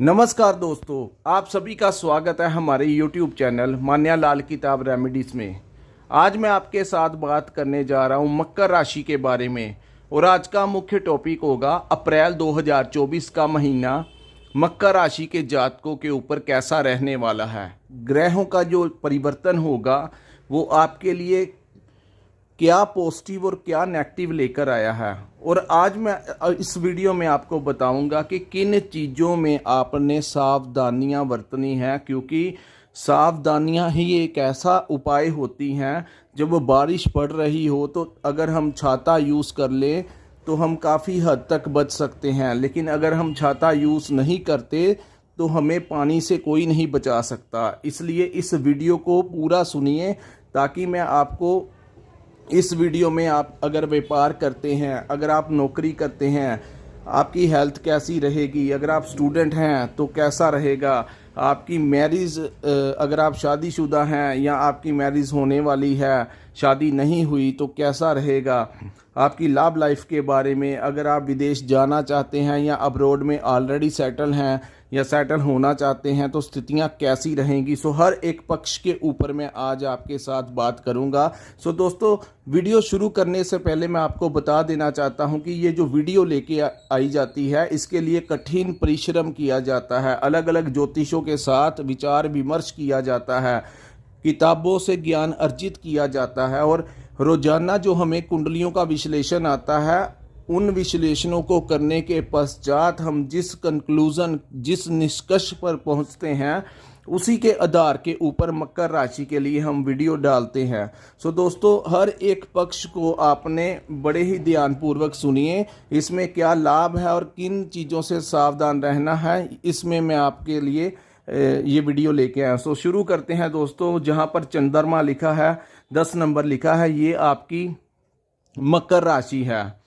नमस्कार दोस्तों, आप सभी का स्वागत है हमारे YouTube चैनल मान्या लाल किताब रेमेडीज़ में। आज मैं आपके साथ बात करने जा रहा हूं मकर राशि के बारे में और आज का मुख्य टॉपिक होगा अप्रैल 2024 का महीना मकर राशि के जातकों के ऊपर कैसा रहने वाला है। ग्रहों का जो परिवर्तन होगा वो आपके लिए क्या पॉजिटिव और क्या नेगेटिव लेकर आया है। और आज मैं इस वीडियो में आपको बताऊंगा कि किन चीज़ों में आपने सावधानियां बरतनी है, क्योंकि सावधानियां ही एक ऐसा उपाय होती हैं। जब बारिश पड़ रही हो तो अगर हम छाता यूज़ कर लें तो हम काफ़ी हद तक बच सकते हैं, लेकिन अगर हम छाता यूज़ नहीं करते तो हमें पानी से कोई नहीं बचा सकता। इसलिए इस वीडियो को पूरा सुनिए ताकि मैं आपको इस वीडियो में, आप अगर व्यापार करते हैं, अगर आप नौकरी करते हैं, आपकी हेल्थ कैसी रहेगी, अगर आप स्टूडेंट हैं तो कैसा रहेगा, आपकी मैरिज, अगर आप शादीशुदा हैं या आपकी मैरिज होने वाली है, शादी नहीं हुई तो कैसा रहेगा, आपकी लव लाइफ के बारे में, अगर आप विदेश जाना चाहते हैं या अब्रॉड में ऑलरेडी सेटल हैं या सेटल होना चाहते हैं तो स्थितियां कैसी रहेंगी। सो हर एक पक्ष के ऊपर मैं आज आपके साथ बात करूंगा। सो दोस्तों, वीडियो शुरू करने से पहले मैं आपको बता देना चाहता हूं कि ये जो वीडियो लेके आई जाती है इसके लिए कठिन परिश्रम किया जाता है। अलग अलग ज्योतिषों के साथ विचार विमर्श किया जाता है, किताबों से ज्ञान अर्जित किया जाता है और रोजाना जो हमें कुंडलियों का विश्लेषण आता है उन विश्लेषणों को करने के पश्चात हम जिस निष्कर्ष पर पहुंचते हैं उसी के आधार के ऊपर मकर राशि के लिए हम वीडियो डालते हैं। सो दोस्तों, हर एक पक्ष को आपने बड़े ही ध्यानपूर्वक सुनिए, इसमें क्या लाभ है और किन चीज़ों से सावधान रहना है, इसमें मैं आपके लिए ये वीडियो लेके आया। सो शुरू करते हैं दोस्तों। जहां पर चंद्रमा लिखा है, 10 नंबर लिखा है, ये आपकी मकर राशि है।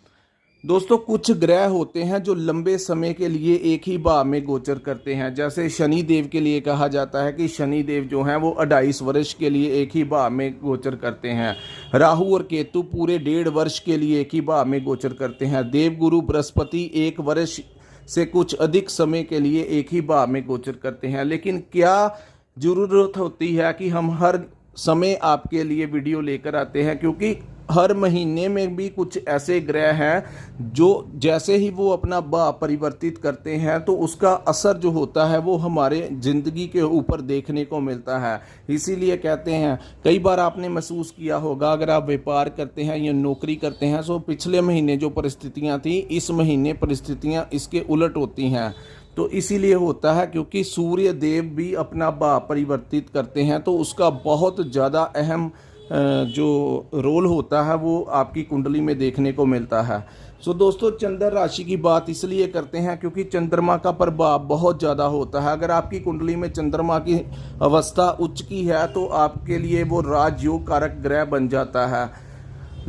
दोस्तों, कुछ ग्रह होते हैं जो लंबे समय के लिए एक ही भाव में गोचर करते हैं। जैसे शनि देव के लिए कहा जाता है कि शनि देव जो हैं वो 2.5 वर्ष के लिए एक ही भाव में गोचर करते हैं। राहु और केतु पूरे 1.5 वर्ष के लिए एक ही भाव में गोचर करते हैं। देवगुरु बृहस्पति 1 वर्ष से कुछ अधिक समय के लिए एक ही भाव में गोचर करते हैं। लेकिन क्या जरूरत होती है कि हम हर समय आपके लिए वीडियो लेकर आते हैं, क्योंकि हर महीने में भी कुछ ऐसे ग्रह हैं जो जैसे ही वो अपना भाव परिवर्तित करते हैं तो उसका असर जो होता है वो हमारे ज़िंदगी के ऊपर देखने को मिलता है। इसीलिए कहते हैं, कई बार आपने महसूस किया होगा, अगर आप व्यापार करते हैं या नौकरी करते हैं तो पिछले महीने जो परिस्थितियां थी इस महीने परिस्थितियां इसके उलट होती हैं। तो इसीलिए होता है क्योंकि सूर्य देव भी अपना भाव परिवर्तित करते हैं, तो उसका बहुत ज़्यादा अहम जो रोल होता है वो आपकी कुंडली में देखने को मिलता है। सो दोस्तों, चंद्र राशि की बात इसलिए करते हैं क्योंकि चंद्रमा का प्रभाव बहुत ज़्यादा होता है। अगर आपकी कुंडली में चंद्रमा की अवस्था उच्च की है तो आपके लिए वो राजयोग कारक ग्रह बन जाता है।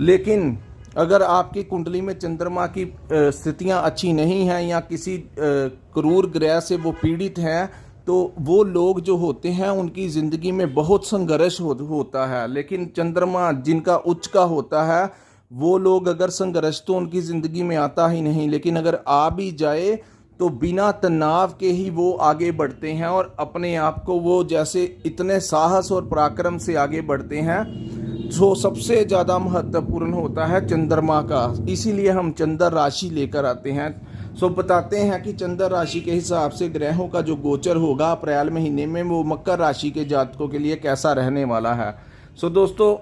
लेकिन अगर आपकी कुंडली में चंद्रमा की स्थितियां अच्छी नहीं हैं या किसी क्रूर ग्रह से वो पीड़ित हैं तो वो लोग जो होते हैं उनकी ज़िंदगी में बहुत संघर्ष होता है। लेकिन चंद्रमा जिनका उच्च का होता है वो लोग, अगर संघर्ष तो उनकी ज़िंदगी में आता ही नहीं, लेकिन अगर आ भी जाए तो बिना तनाव के ही वो आगे बढ़ते हैं और अपने आप को वो जैसे इतने साहस और पराक्रम से आगे बढ़ते हैं। जो सबसे ज़्यादा महत्वपूर्ण होता है चंद्रमा का, इसीलिए हम चंद्र राशि लेकर आते हैं। सो बताते हैं कि चंद्र राशि के हिसाब से ग्रहों का जो गोचर होगा अप्रैल महीने में वो मकर राशि के जातकों के लिए कैसा रहने वाला है। सो दोस्तों,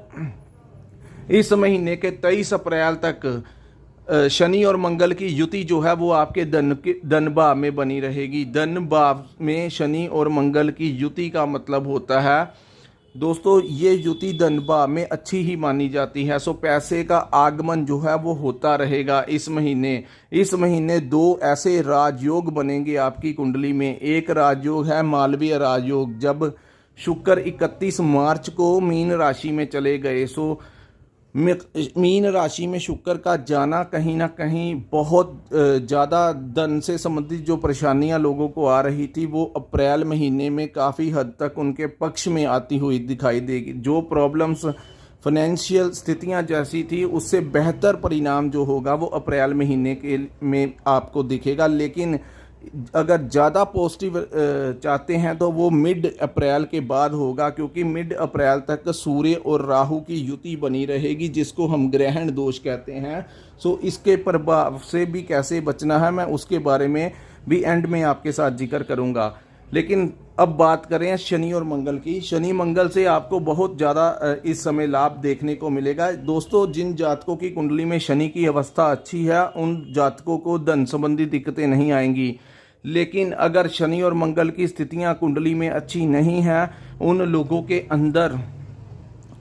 इस महीने के 23 अप्रैल तक शनि और मंगल की युति जो है वो आपके धन भाव में बनी रहेगी। धन भाव में शनि और मंगल की युति का मतलब होता है दोस्तों, ये युति धन भाव में अच्छी ही मानी जाती है। सो पैसे का आगमन जो है वो होता रहेगा इस महीने 2 ऐसे राजयोग बनेंगे आपकी कुंडली में। एक राजयोग है मालवीय राजयोग, जब शुक्र 31 मार्च को मीन राशि में चले गए। सो मीन राशि में शुक्र का जाना कहीं ना कहीं बहुत ज़्यादा धन से संबंधित जो परेशानियां लोगों को आ रही थी वो अप्रैल महीने में काफ़ी हद तक उनके पक्ष में आती हुई दिखाई देगी। जो प्रॉब्लम्स, फाइनेंशियल स्थितियां जैसी थी उससे बेहतर परिणाम जो होगा वो अप्रैल महीने के में आपको दिखेगा। लेकिन अगर ज़्यादा पॉजिटिव चाहते हैं तो वो मिड अप्रैल के बाद होगा, क्योंकि मिड अप्रैल तक सूर्य और राहु की युति बनी रहेगी, जिसको हम ग्रहण दोष कहते हैं। सो इसके प्रभाव से भी कैसे बचना है, मैं उसके बारे में भी एंड में आपके साथ जिक्र करूंगा। लेकिन अब बात करें शनि और मंगल की। शनि मंगल से आपको बहुत ज़्यादा इस समय लाभ देखने को मिलेगा। दोस्तों, जिन जातकों की कुंडली में शनि की अवस्था अच्छी है उन जातकों को धन संबंधी दिक्कतें नहीं आएंगी। लेकिन अगर शनि और मंगल की स्थितियां कुंडली में अच्छी नहीं हैं, उन लोगों के अंदर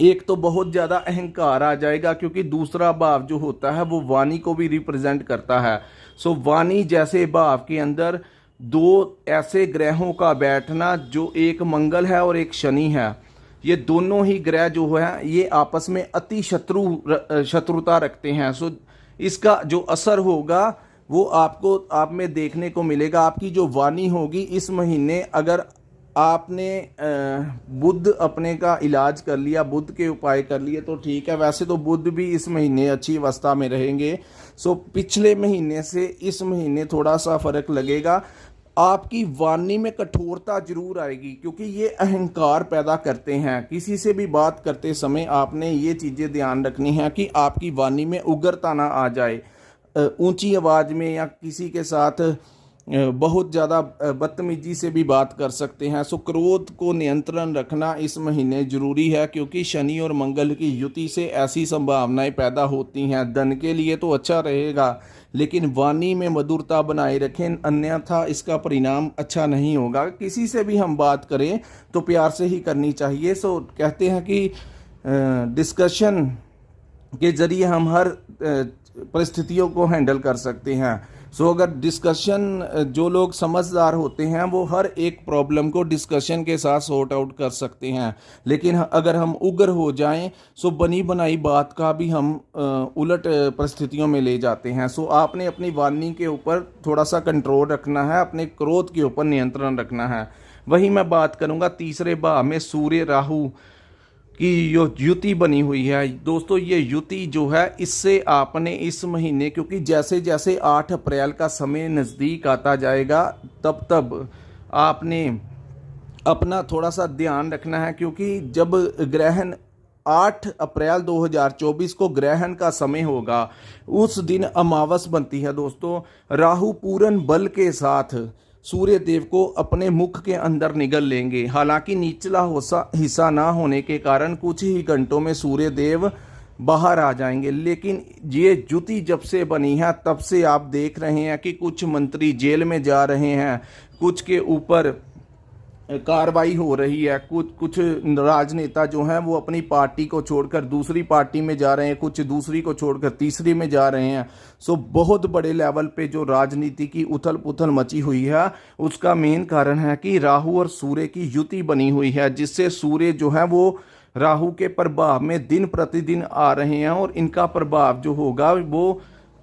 एक तो बहुत ज़्यादा अहंकार आ जाएगा, क्योंकि दूसरा भाव जो होता है वो वाणी को भी रिप्रेजेंट करता है। सो वाणी जैसे भाव के अंदर दो ऐसे ग्रहों का बैठना, जो एक मंगल है और एक शनि है, ये दोनों ही ग्रह जो है ये आपस में अति शत्रुता रखते हैं। सो इसका जो असर होगा वो आपको आप में देखने को मिलेगा। आपकी जो वाणी होगी इस महीने, अगर आपने बुध अपने का इलाज कर लिया, बुध के उपाय कर लिए तो ठीक है। वैसे तो बुध भी इस महीने अच्छी अवस्था में रहेंगे। सो पिछले महीने से इस महीने थोड़ा सा फर्क लगेगा। आपकी वाणी में कठोरता जरूर आएगी, क्योंकि ये अहंकार पैदा करते हैं। किसी से भी बात करते समय आपने ये चीज़ें ध्यान रखनी है कि आपकी वाणी में उग्रता ना आ जाए, ऊंची आवाज़ में, या किसी के साथ बहुत ज़्यादा बदतमीजी से भी बात कर सकते हैं। सो क्रोध को नियंत्रण रखना इस महीने ज़रूरी है, क्योंकि शनि और मंगल की युति से ऐसी संभावनाएं पैदा होती हैं। धन के लिए तो अच्छा रहेगा, लेकिन वाणी में मधुरता बनाए रखें, अन्यथा इसका परिणाम अच्छा नहीं होगा। किसी से भी हम बात करें तो प्यार से ही करनी चाहिए। सो कहते हैं कि डिस्कशन के ज़रिए हम हर परिस्थितियों को हैंडल कर सकते हैं। सो अगर डिस्कशन, जो लोग समझदार होते हैं वो हर एक प्रॉब्लम को डिस्कशन के साथ सॉर्ट आउट कर सकते हैं। लेकिन अगर हम उग्र हो जाएं, सो बनी बनाई बात का भी हम उलट परिस्थितियों में ले जाते हैं। सो आपने अपनी वाणी के ऊपर थोड़ा सा कंट्रोल रखना है, अपने क्रोध के ऊपर नियंत्रण रखना है। वही मैं बात करूंगा तीसरे भाव में सूर्य राहु की जो युति बनी हुई है। दोस्तों, ये युति जो है, इससे आपने इस महीने, क्योंकि जैसे जैसे 8 अप्रैल का समय नज़दीक आता जाएगा तब तब आपने अपना थोड़ा सा ध्यान रखना है, क्योंकि जब ग्रहण 8 अप्रैल 2024 को ग्रहण का समय होगा, उस दिन अमावस बनती है। दोस्तों, राहु पूर्ण बल के साथ सूर्य देव को अपने मुख के अंदर निगल लेंगे। हालांकि निचला हिस्सा ना होने के कारण कुछ ही घंटों में सूर्य देव बाहर आ जाएंगे। लेकिन ये युति जब से बनी है तब से आप देख रहे हैं कि कुछ मंत्री जेल में जा रहे हैं, कुछ के ऊपर कार्रवाई हो रही है, कुछ राजनेता जो हैं वो अपनी पार्टी को छोड़कर दूसरी पार्टी में जा रहे हैं, कुछ दूसरी को छोड़कर तीसरी में जा रहे हैं। सो बहुत बड़े लेवल पे जो राजनीति की उथल पुथल मची हुई है, उसका मेन कारण है कि राहु और सूर्य की युति बनी हुई है, जिससे सूर्य जो है वो राहु के प्रभाव में दिन प्रतिदिन आ रहे हैं, और इनका प्रभाव जो होगा वो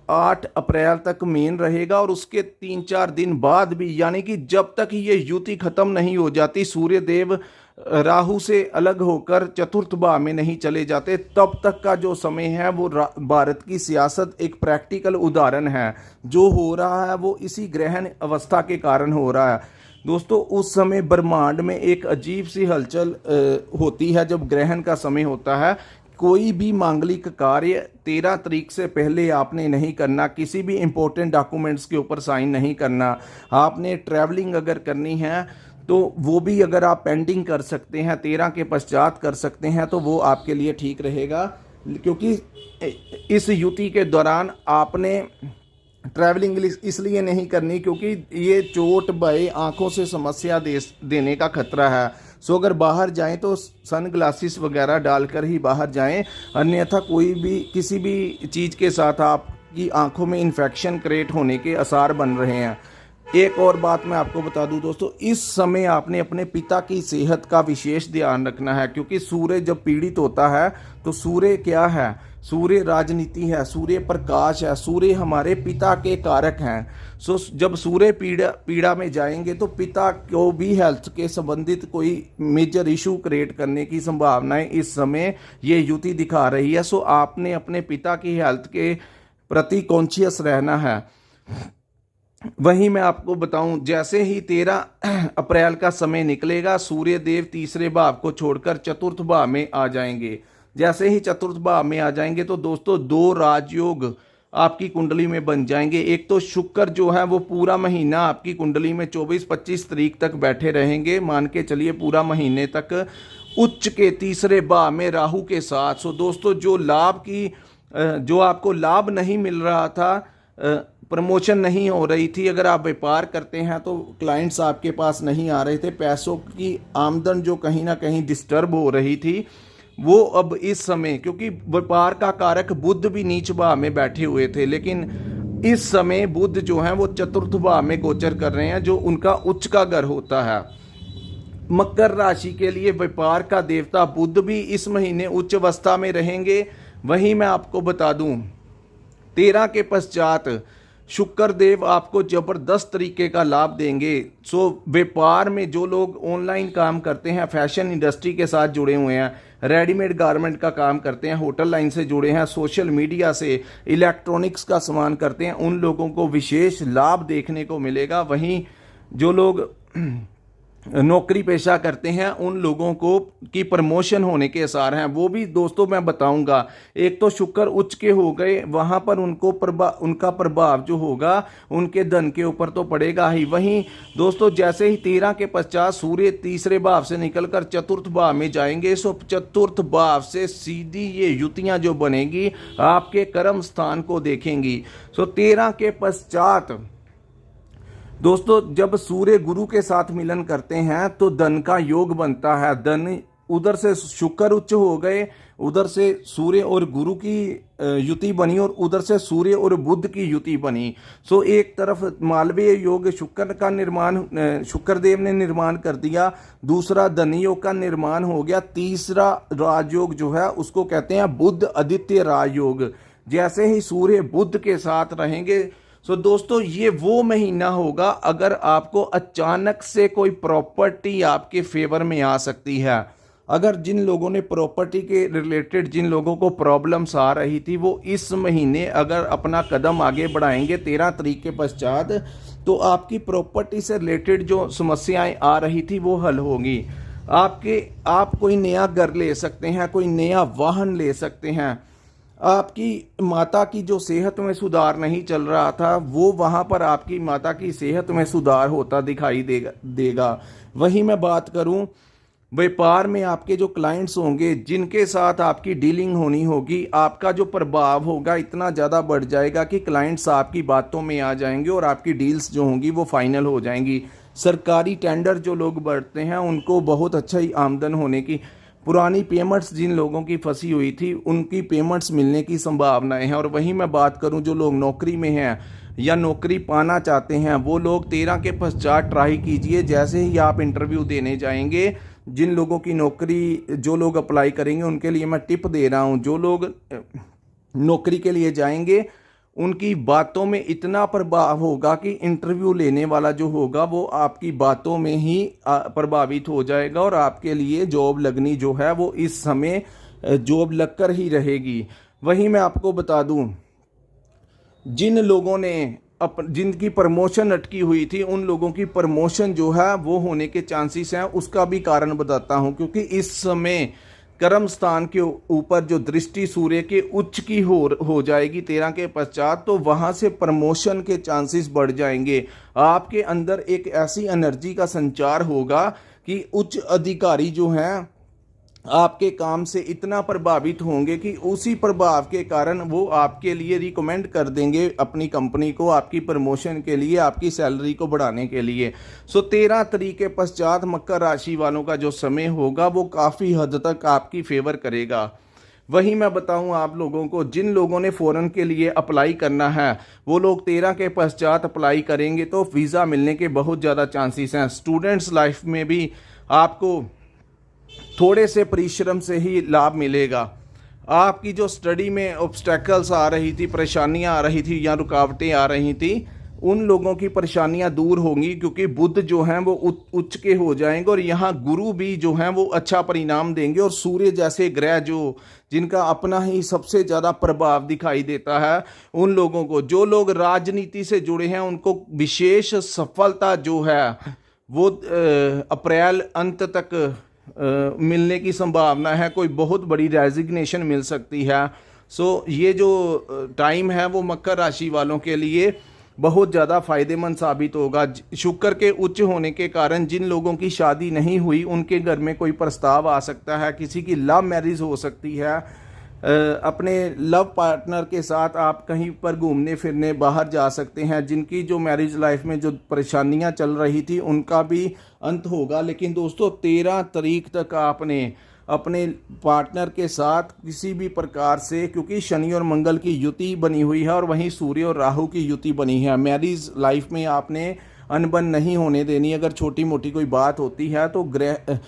8 अप्रैल तक मेन रहेगा। और उसके 3-4 दिन बाद भी, यानी कि जब तक ये युति खत्म नहीं हो जाती, सूर्य देव राहु से अलग होकर चतुर्थ भाव में नहीं चले जाते, तब तक का जो समय है वो भारत की सियासत एक प्रैक्टिकल उदाहरण है। जो हो रहा है वो इसी ग्रहण अवस्था के कारण हो रहा है। दोस्तों, उस समय ब्रह्मांड में एक अजीब सी हलचल होती है जब ग्रहण का समय होता है। कोई भी मांगलिक कार्य 13 तारीख से पहले आपने नहीं करना, किसी भी इम्पोर्टेंट डॉक्यूमेंट्स के ऊपर साइन नहीं करना। आपने ट्रैवलिंग अगर करनी है तो वो भी अगर आप पेंडिंग कर सकते हैं, 13 के पश्चात कर सकते हैं, तो वो आपके लिए ठीक रहेगा। क्योंकि इस युति के दौरान आपने ट्रैवलिंग इसलिए नहीं करनी क्योंकि ये चोट भय आंखों से समस्या देने का खतरा है। सो अगर बाहर जाएं तो सन ग्लासेस वगैरह डालकर ही बाहर जाएं, अन्यथा कोई भी किसी भी चीज़ के साथ आपकी आंखों में इन्फेक्शन क्रिएट होने के आसार बन रहे हैं। एक और बात मैं आपको बता दूं दोस्तों, इस समय आपने अपने पिता की सेहत का विशेष ध्यान रखना है, क्योंकि सूर्य जब पीड़ित होता है तो सूर्य क्या है, सूर्य राजनीति है, सूर्य प्रकाश है, सूर्य हमारे पिता के कारक हैं। सो जब सूर्य पीड़ा में जाएंगे तो पिता को भी हेल्थ के संबंधित कोई मेजर इशू क्रिएट करने की संभावनाएं इस समय ये युति दिखा रही है। सो आपने अपने पिता की हेल्थ के प्रति कॉन्शियस रहना है। वहीं मैं आपको बताऊं, जैसे ही 13 अप्रैल का समय निकलेगा, सूर्य देव तीसरे भाव को छोड़कर चतुर्थ भाव में आ जाएंगे। जैसे ही चतुर्थ भाव में आ जाएंगे तो दोस्तों दो राजयोग आपकी कुंडली में बन जाएंगे। एक तो शुक्र जो है वो पूरा महीना आपकी कुंडली में 24-25 तारीख तक बैठे रहेंगे, मान के चलिए पूरा महीने तक, उच्च के तीसरे भाव में राहु के साथ। सो दोस्तों जो आपको लाभ नहीं मिल रहा था, प्रमोशन नहीं हो रही थी, अगर आप व्यापार करते हैं तो क्लाइंट्स आपके पास नहीं आ रहे थे, पैसों की आमदन जो कहीं ना कहीं डिस्टर्ब हो रही थी, वो अब इस समय, क्योंकि व्यापार का कारक बुध भी नीच भाव में बैठे हुए थे, लेकिन इस समय बुध जो है वो चतुर्थ भाव में गोचर कर रहे हैं, जो उनका उच्च का घर होता है। मकर राशि के लिए व्यापार का देवता बुध भी इस महीने उच्च अवस्था में रहेंगे। वहीं मैं आपको बता दूं, 13 के पश्चात शुक्र देव आपको जबरदस्त तरीके का लाभ देंगे। सो व्यापार में जो लोग ऑनलाइन काम करते हैं, फैशन इंडस्ट्री के साथ जुड़े हुए हैं, रेडीमेड गारमेंट का काम करते हैं, होटल लाइन से जुड़े हैं, सोशल मीडिया से इलेक्ट्रॉनिक्स का सामान करते हैं, उन लोगों को विशेष लाभ देखने को मिलेगा। वहीं जो लोग नौकरी पेशा करते हैं, उन लोगों को की प्रमोशन होने के आसार हैं, वो भी दोस्तों मैं बताऊंगा। एक तो शुक्र उच्च के हो गए, वहां पर उनका प्रभाव जो होगा उनके धन के ऊपर तो पड़ेगा ही। वहीं दोस्तों जैसे ही 13 के पश्चात सूर्य तीसरे भाव से निकलकर चतुर्थ भाव में जाएंगे, सो चतुर्थ भाव से सीधी ये युतियां जो बनेगी आपके कर्म स्थान को देखेंगी। सो 13 के पश्चात दोस्तों जब सूर्य गुरु के साथ मिलन करते हैं तो धन का योग बनता है। धन उधर से शुक्र उच्च हो गए, उधर से सूर्य और गुरु की युति बनी, और उधर से सूर्य और बुध की युति बनी। सो एक तरफ मालवीय योग शुक्र का निर्माण शुक्रदेव ने निर्माण कर दिया, दूसरा धन योग का निर्माण हो गया, तीसरा राजयोग जो है उसको कहते हैं बुध आदित्य राजयोग। जैसे ही सूर्य बुध के साथ रहेंगे, सो दोस्तों ये वो महीना होगा अगर आपको अचानक से कोई प्रॉपर्टी आपके फेवर में आ सकती है। अगर जिन लोगों ने प्रॉपर्टी के रिलेटेड जिन लोगों को प्रॉब्लम्स आ रही थी, वो इस महीने अगर अपना कदम आगे बढ़ाएंगे 13 तारीख के पश्चात, तो आपकी प्रॉपर्टी से रिलेटेड जो समस्याएं आ रही थी वो हल होगी। आप कोई नया घर ले सकते हैं, कोई नया वाहन ले सकते हैं। आपकी माता की जो सेहत में सुधार नहीं चल रहा था, वो वहाँ पर आपकी माता की सेहत में सुधार होता दिखाई देगा। वहीं मैं बात करूँ व्यापार में, आपके जो क्लाइंट्स होंगे जिनके साथ आपकी डीलिंग होनी होगी, आपका जो प्रभाव होगा इतना ज़्यादा बढ़ जाएगा कि क्लाइंट्स आपकी बातों में आ जाएंगे और आपकी डील्स जो होंगी वो फाइनल हो जाएंगी। सरकारी टेंडर जो लोग बढ़ते हैं उनको बहुत अच्छा ही आमदन होने की, पुरानी पेमेंट्स जिन लोगों की फंसी हुई थी उनकी पेमेंट्स मिलने की संभावनाएं हैं। और वहीं मैं बात करूं जो लोग नौकरी में हैं या नौकरी पाना चाहते हैं, वो लोग 13 के पश्चात ट्राई कीजिए। जैसे ही आप इंटरव्यू देने जाएंगे, जिन लोगों की नौकरी, जो लोग अप्लाई करेंगे उनके लिए मैं टिप दे रहा हूं, जो लोग नौकरी के लिए जाएंगे उनकी बातों में इतना प्रभाव होगा कि इंटरव्यू लेने वाला जो होगा वो आपकी बातों में ही प्रभावित हो जाएगा, और आपके लिए जॉब लगनी जो है वो इस समय जॉब लगकर ही रहेगी। वहीं मैं आपको बता दूं, जिन लोगों ने जिनकी प्रमोशन अटकी हुई थी, उन लोगों की प्रमोशन जो है वो होने के चांसेस हैं। उसका भी कारण बताता हूं, क्योंकि इस समय कर्म स्थान के ऊपर जो दृष्टि सूर्य के उच्च की हो जाएगी 13 के पश्चात, तो वहां से प्रमोशन के चांसेस बढ़ जाएंगे। आपके अंदर एक ऐसी एनर्जी का संचार होगा कि उच्च अधिकारी जो हैं आपके काम से इतना प्रभावित होंगे कि उसी प्रभाव के कारण वो आपके लिए रिकमेंड कर देंगे अपनी कंपनी को, आपकी प्रमोशन के लिए, आपकी सैलरी को बढ़ाने के लिए। सो 13 तारीख के पश्चात मकर राशि वालों का जो समय होगा वो काफ़ी हद तक आपकी फेवर करेगा। वहीं मैं बताऊं आप लोगों को, जिन लोगों ने फ़ॉरेन के लिए अप्लाई करना है वो लोग 13 के पश्चात अप्लाई करेंगे तो वीज़ा मिलने के बहुत ज़्यादा चांसेस हैं। स्टूडेंट्स लाइफ में भी आपको थोड़े से परिश्रम से ही लाभ मिलेगा। आपकी जो स्टडी में ऑब्स्टेकल्स आ रही थी, परेशानियां आ रही थी या रुकावटें आ रही थी, उन लोगों की परेशानियां दूर होंगी, क्योंकि बुध जो हैं वो उच्च के हो जाएंगे और यहाँ गुरु भी जो हैं वो अच्छा परिणाम देंगे। और सूर्य जैसे ग्रह जो जिनका अपना ही सबसे ज़्यादा प्रभाव दिखाई देता है, उन लोगों को, जो लोग राजनीति से जुड़े हैं, उनको विशेष सफलता जो है वो अप्रैल अंत तक मिलने की संभावना है। कोई बहुत बड़ी रेजिग्नेशन मिल सकती है। सो ये जो टाइम है वो मकर राशि वालों के लिए बहुत ज़्यादा फायदेमंद साबित होगा। शुक्र के उच्च होने के कारण जिन लोगों की शादी नहीं हुई उनके घर में कोई प्रस्ताव आ सकता है, किसी की लव मैरिज हो सकती है। अपने लव पार्टनर के साथ आप कहीं पर घूमने फिरने बाहर जा सकते हैं। जिनकी जो मैरिज लाइफ में जो परेशानियां चल रही थी उनका भी अंत होगा। लेकिन दोस्तों 13 तारीख तक आपने अपने पार्टनर के साथ किसी भी प्रकार से, क्योंकि शनि और मंगल की युति बनी हुई है और वहीं सूर्य और राहु की युति बनी है, मैरिज लाइफ में आपने अनबन नहीं होने देनी। अगर छोटी मोटी कोई बात होती है तो ग्रह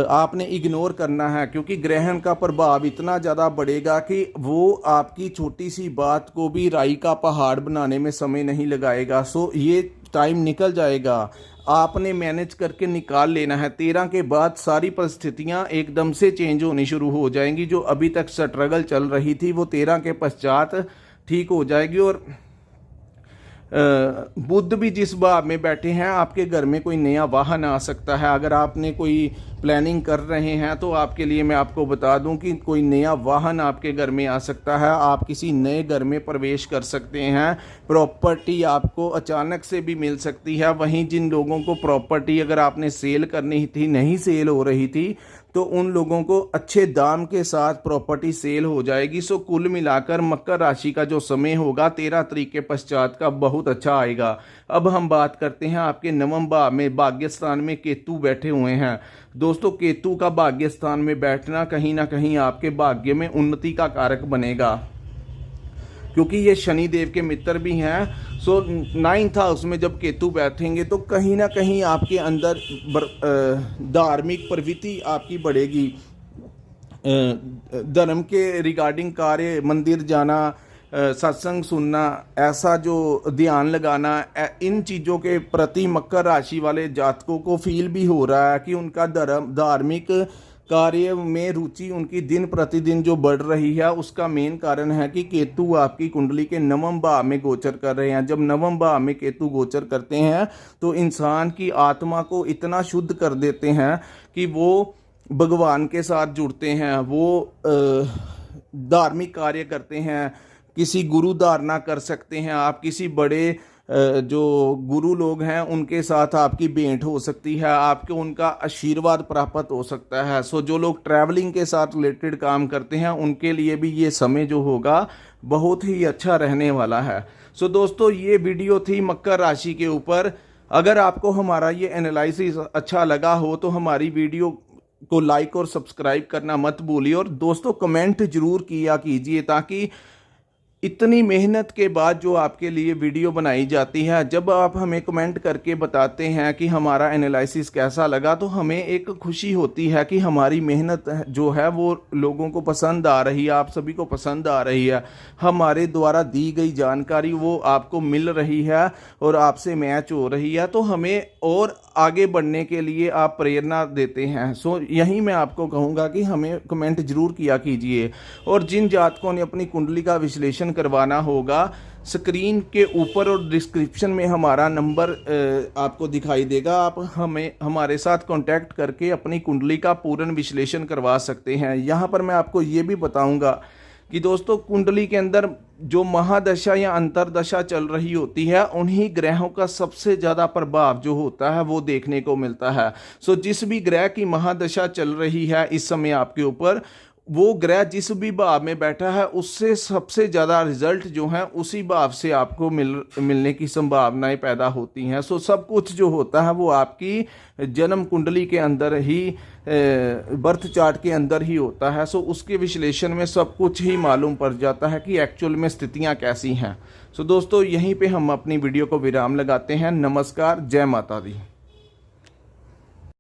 आपने इग्नोर करना है, क्योंकि ग्रहण का प्रभाव इतना ज़्यादा बढ़ेगा कि वो आपकी छोटी सी बात को भी राई का पहाड़ बनाने में समय नहीं लगाएगा। सो ये टाइम निकल जाएगा, आपने मैनेज करके निकाल लेना है। 13 के बाद सारी परिस्थितियां एकदम से चेंज होनी शुरू हो जाएंगी। जो अभी तक स्ट्रगल चल रही थी वो 13 के पश्चात ठीक हो जाएगी। और बुध भी जिस भाव में बैठे हैं, आपके घर में कोई नया वाहन आ सकता है। अगर आपने कोई प्लानिंग कर रहे हैं तो आपके लिए मैं आपको बता दूं कि कोई नया वाहन आपके घर में आ सकता है। आप किसी नए घर में प्रवेश कर सकते हैं। प्रॉपर्टी आपको अचानक से भी मिल सकती है। वहीं जिन लोगों को प्रॉपर्टी अगर आपने सेल करनी थी, नहीं सेल हो रही थी, तो उन लोगों को अच्छे दाम के साथ प्रॉपर्टी सेल हो जाएगी। सो कुल मिलाकर मकर राशि का जो समय होगा 13 तारीख के पश्चात का बहुत अच्छा आएगा। अब हम बात करते हैं आपके नवम भाव में भाग्य स्थान में केतु बैठे हुए हैं। दोस्तों केतु का भाग्य स्थान में बैठना कहीं ना कहीं आपके भाग्य में उन्नति का कारक बनेगा, क्योंकि ये शनि देव के मित्र भी हैं। सो 9th हाउस में जब केतु बैठेंगे तो कहीं ना कहीं आपके अंदर धार्मिक प्रवृत्ति आपकी बढ़ेगी। धर्म के रिगार्डिंग कार्य, मंदिर जाना, सत्संग सुनना, ऐसा जो ध्यान लगाना, इन चीज़ों के प्रति मकर राशि वाले जातकों को फील भी हो रहा है कि उनका धार्मिक कार्य में रुचि उनकी दिन प्रतिदिन जो बढ़ रही है। उसका मेन कारण है कि केतु आपकी कुंडली के नवम भाव में गोचर कर रहे हैं। जब नवम भाव में केतु गोचर करते हैं तो इंसान की आत्मा को इतना शुद्ध कर देते हैं कि वो भगवान के साथ जुड़ते हैं, वो धार्मिक कार्य करते हैं। किसी गुरु धारणा कर सकते हैं आप, किसी बड़े जो गुरु लोग हैं उनके साथ आपकी भेंट हो सकती है, आपको उनका आशीर्वाद प्राप्त हो सकता है। सो जो लोग ट्रैवलिंग के साथ रिलेटेड काम करते हैं उनके लिए भी ये समय जो होगा बहुत ही अच्छा रहने वाला है। सो दोस्तों ये वीडियो थी मकर राशि के ऊपर। अगर आपको हमारा ये एनालिसिस अच्छा लगा हो तो हमारी वीडियो को लाइक और सब्सक्राइब करना मत भूलिए। और दोस्तों कमेंट जरूर किया कीजिए, ताकि इतनी मेहनत के बाद जो आपके लिए वीडियो बनाई जाती है, जब आप हमें कमेंट करके बताते हैं कि हमारा एनालिसिस कैसा लगा, तो हमें एक खुशी होती है कि हमारी मेहनत जो है वो लोगों को पसंद आ रही है, आप सभी को पसंद आ रही है। हमारे द्वारा दी गई जानकारी वो आपको मिल रही है और आपसे मैच हो रही है, तो हमें और आगे बढ़ने के लिए आप प्रेरणा देते हैं। सो यही मैं आपको कहूँगा कि हमें कमेंट जरूर किया कीजिए। और जिन जातकों ने अपनी कुंडली का विश्लेषण करवाना होगा, स्क्रीन के ऊपर और डिस्क्रिप्शन में हमारा नंबर आपको दिखाई देगा। आप हमारे साथ कांटेक्ट करके अपनी कुंडली का पूर्ण विश्लेषण करवा सकते हैं। यहाँ पर मैं आपको ये भी बताऊंगा कि दोस्तों कुंडली के अंदर जो महादशा या अंतरदशा चल रही होती है, उन्हीं ग्रहों का सबसे ज़्यादा प्रभाव जो होता है वो देखने को मिलता है। सो जिस भी ग्रह की महादशा चल रही है इस समय आपके ऊपर, वो ग्रह जिस भी भाव में बैठा है उससे सबसे ज़्यादा रिजल्ट जो है उसी भाव से आपको मिलने की संभावनाएं पैदा होती हैं। सो सब कुछ जो होता है वो आपकी जन्म कुंडली के अंदर ही, बर्थ चार्ट के अंदर ही होता है। सो उसके विश्लेषण में सब कुछ ही मालूम पड़ जाता है कि एक्चुअल में स्थितियां कैसी हैं। सो दोस्तों यहीं पे हम अपनी वीडियो को विराम लगाते हैं। नमस्कार, जय माता दी।